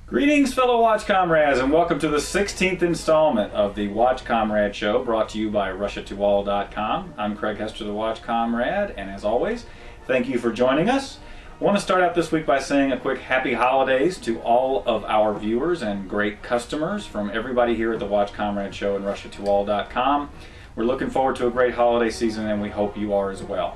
Greetings, fellow watch comrades, and welcome to the 16th installment of the Watch Comrade Show, brought to you by RussiaToAll.com. I'm Craig Hester, the Watch Comrade, and as always, thank you for joining us. I want to start out this week by saying a quick happy holidays to all of our viewers and great customers from everybody here at the Watch Comrade Show and RussiaToAll.com. We're looking forward to a great holiday season, and we hope you are as well.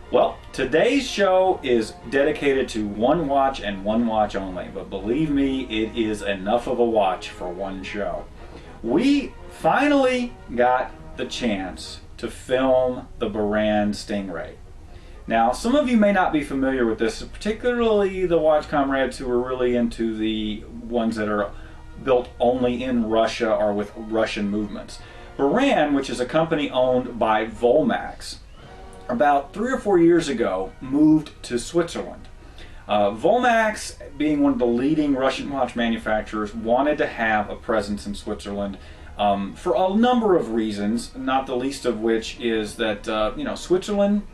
Well, today's show is dedicated to one watch and one watch only, but believe me, it is enough of a watch for one show. We finally got the chance to film the Buran Stingray. Now, some of you may not be familiar with this, particularly the watch comrades who are really into the ones that are built only in Russia or with Russian movements. Buran, which is a company owned by Volmax, about 3 or 4 years ago moved to Switzerland. Volmax, being one of the leading Russian watch manufacturers, wanted to have a presence in Switzerland for a number of reasons, not the least of which is that Switzerland,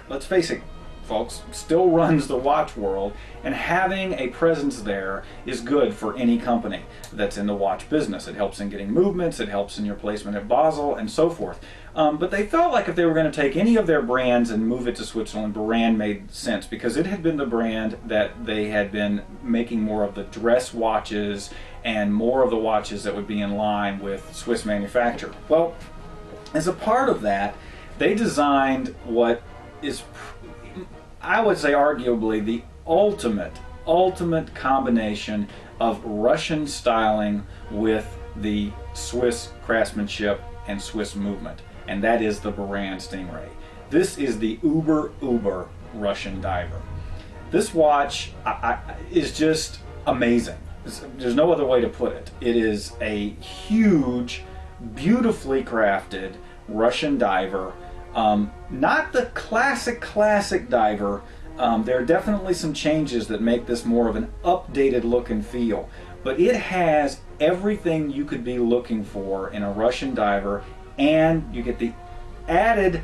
let's face it folks, still runs the watch world, and having a presence there is good for any company that's in the watch business. It helps in getting movements, it helps in your placement at Basel, and so forth. But they felt like if they were going to take any of their brands and move it to Switzerland, Buran made sense because it had been the brand that they had been making more of the dress watches and more of the watches that would be in line with Swiss manufacture. Well, as a part of that, they designed what is, I would say, arguably the ultimate combination of Russian styling with the Swiss craftsmanship and Swiss movement, and that is the Buran Stingray. This is the Über Russian diver. This watch is just amazing. There's no other way to put it. It is a huge, beautifully crafted Russian diver. Not the classic diver. There are definitely some changes that make this more of an updated look and feel, but it has everything you could be looking for in a Russian diver, and you get the added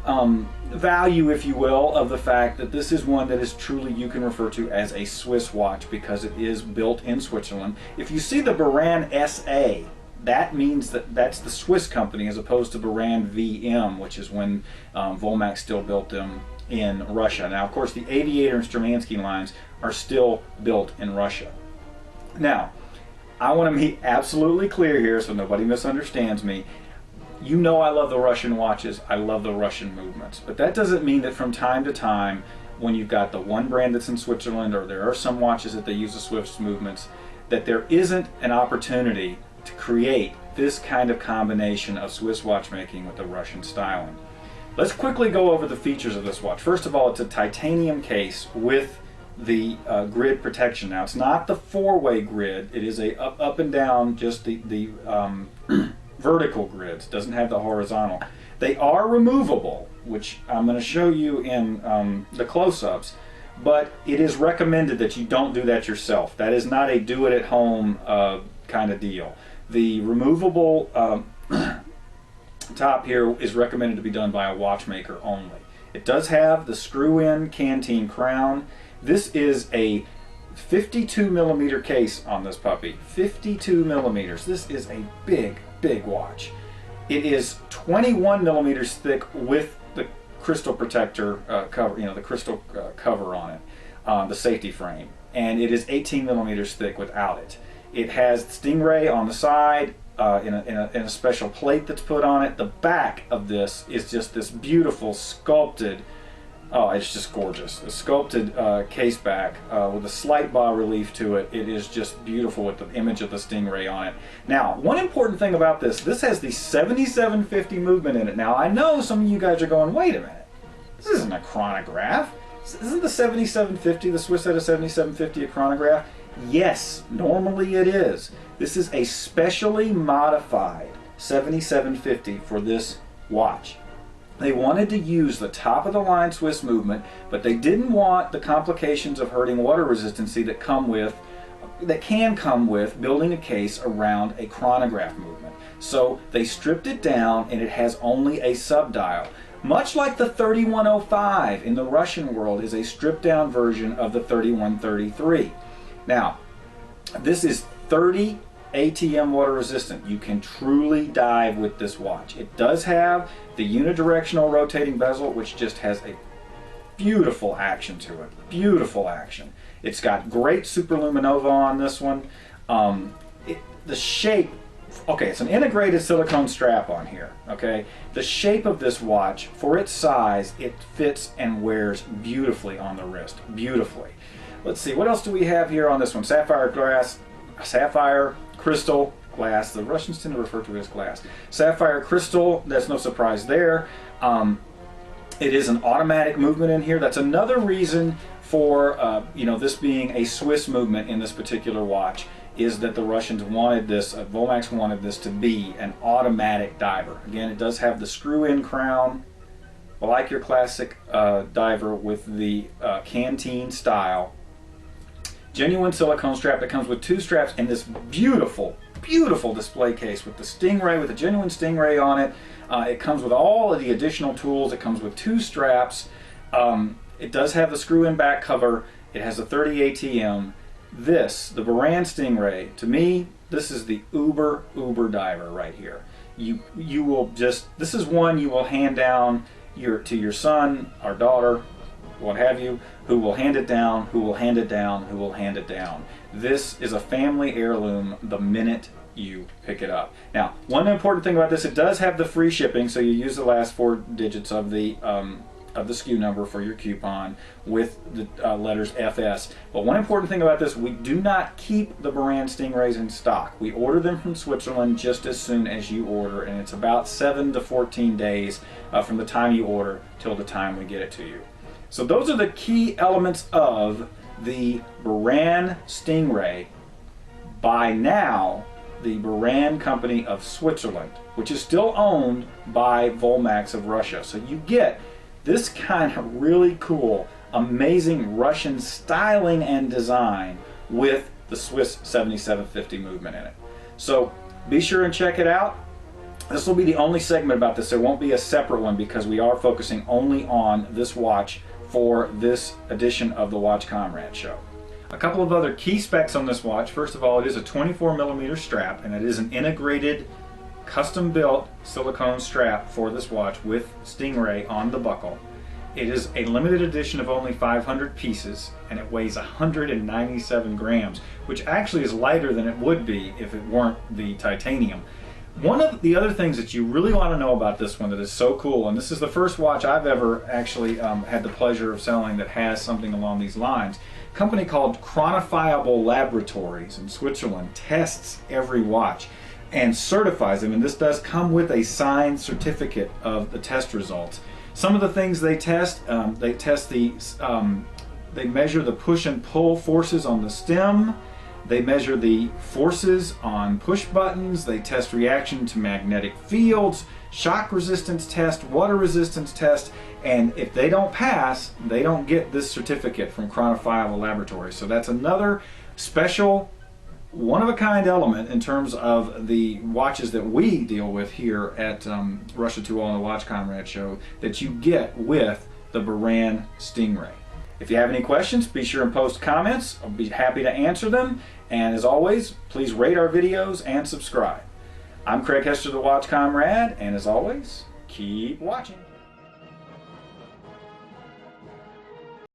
value, if you will, of the fact that this is one that is truly, you can refer to as a Swiss watch because it is built in Switzerland. If you see the Buran SA, that means that that's the Swiss company as opposed to Buran VM, which is when Volmax still built them in Russia. Now, of course, the Aviator and Stremansky lines are still built in Russia. Now, I want to be absolutely clear here so nobody misunderstands me. You know I love the Russian watches, I love the Russian movements, but that doesn't mean that from time to time, when you've got the one brand that's in Switzerland, or there are some watches that they use the Swiss movements, that there isn't an opportunity to create this kind of combination of Swiss watchmaking with the Russian styling. Let's quickly go over the features of this watch. First of all, it's a titanium case with the grid protection. Now, it's not the four-way grid. It is a up and down, just the vertical grids. It doesn't have the horizontal. They are removable, which I'm going to show you in the close-ups, but it is recommended that you don't do that yourself. That is not a do-it-at-home kind of deal. The removable top here is recommended to be done by a watchmaker only. It does have the screw-in canteen crown. This is a 52 millimeter case on this puppy. 52 millimeters. This is a big watch. It is 21 millimeters thick with the crystal protector cover, the crystal cover on it, the safety frame, and it is 18 millimeters thick without it. It has Stingray on the side in a special plate that's put on it. The back of this is just this beautiful sculpted, oh, it's just gorgeous. A sculpted case back with a slight bas relief to it. It is just beautiful with the image of the Stingray on it. Now, one important thing about this has the 7750 movement in it. Now, I know some of you guys are going, wait a minute, this isn't a chronograph. Isn't the 7750, the Swiss ETA 7750, a chronograph? Yes, normally it is. This is a specially modified 7750 for this watch. They wanted to use the top of the line Swiss movement, but they didn't want the complications of hurting water resistancy that can come with building a case around a chronograph movement. So they stripped it down, and it has only a subdial. Much like the 3105 in the Russian world is a stripped down version of the 3133. Now, This is 30 ATM water resistant. You can truly dive with this watch. It does have the unidirectional rotating bezel, which just has a beautiful action to it. Beautiful action. It's got great superluminova on this one. The shape, okay, it's an integrated silicone strap on here, okay? The shape of this watch, for its size, it fits and wears beautifully on the wrist. Beautifully. Let's see, what else do we have here on this one? Sapphire glass, sapphire crystal glass. The Russians tend to refer to it as glass. Sapphire crystal, that's no surprise there. It is an automatic movement in here. That's another reason for this being a Swiss movement in this particular watch, is that the Russians wanted this, Volmax wanted this to be an automatic diver. Again, it does have the screw-in crown, like your classic diver with the canteen style. Genuine silicone strap that comes with 2 straps and this beautiful, beautiful display case with the Stingray, with the genuine Stingray on it. It comes with all of the additional tools. It comes with 2 straps. It does have the screw-in back cover. It has a 30 ATM. This, the Buran Stingray, to me, this is the uber diver right here. You will just, this is one you will hand down to your son or daughter, what have you, who will hand it down, who will hand it down, who will hand it down. This is a family heirloom the minute you pick it up. Now, one important thing about this, it does have the free shipping, so you use the last 4 digits of the SKU number for your coupon with the letters FS. But one important thing about this, we do not keep the Buran Stingrays in stock. We order them from Switzerland just as soon as you order, and it's about 7 to 14 days from the time you order till the time we get it to you. So those are the key elements of the Buran Stingray, by now the Buran Company of Switzerland, which is still owned by Volmax of Russia. So you get this kind of really cool, amazing Russian styling and design with the Swiss 7750 movement in it. So be sure and check it out. This will be the only segment about this. There won't be a separate one because we are focusing only on this watch for this edition of the Watch Comrade Show. A couple of other key specs on this watch. First of all, it is a 24mm strap, and it is an integrated, custom-built silicone strap for this watch with Stingray on the buckle. It is a limited edition of only 500 pieces, and it weighs 197 grams, which actually is lighter than it would be if it weren't the titanium. One of the other things that you really want to know about this one that is so cool, and this is the first watch I've ever actually had the pleasure of selling that has something along these lines. A company called Chronofiable Laboratories in Switzerland tests every watch and certifies them, and this does come with a signed certificate of the test results. Some of the things they test, they measure the push and pull forces on the stem. They measure the forces on push buttons. They test reaction to magnetic fields, shock resistance test, water resistance test, and if they don't pass, they don't get this certificate from Chronofiable Laboratories. So that's another special, one-of-a-kind element in terms of the watches that we deal with here at Russia to All and the Watch Comrade Show that you get with the Buran Stingray. If you have any questions, be sure and post comments. I'll be happy to answer them. And as always, please rate our videos and subscribe. I'm Craig Hester, the Watch Comrade, and as always, keep watching.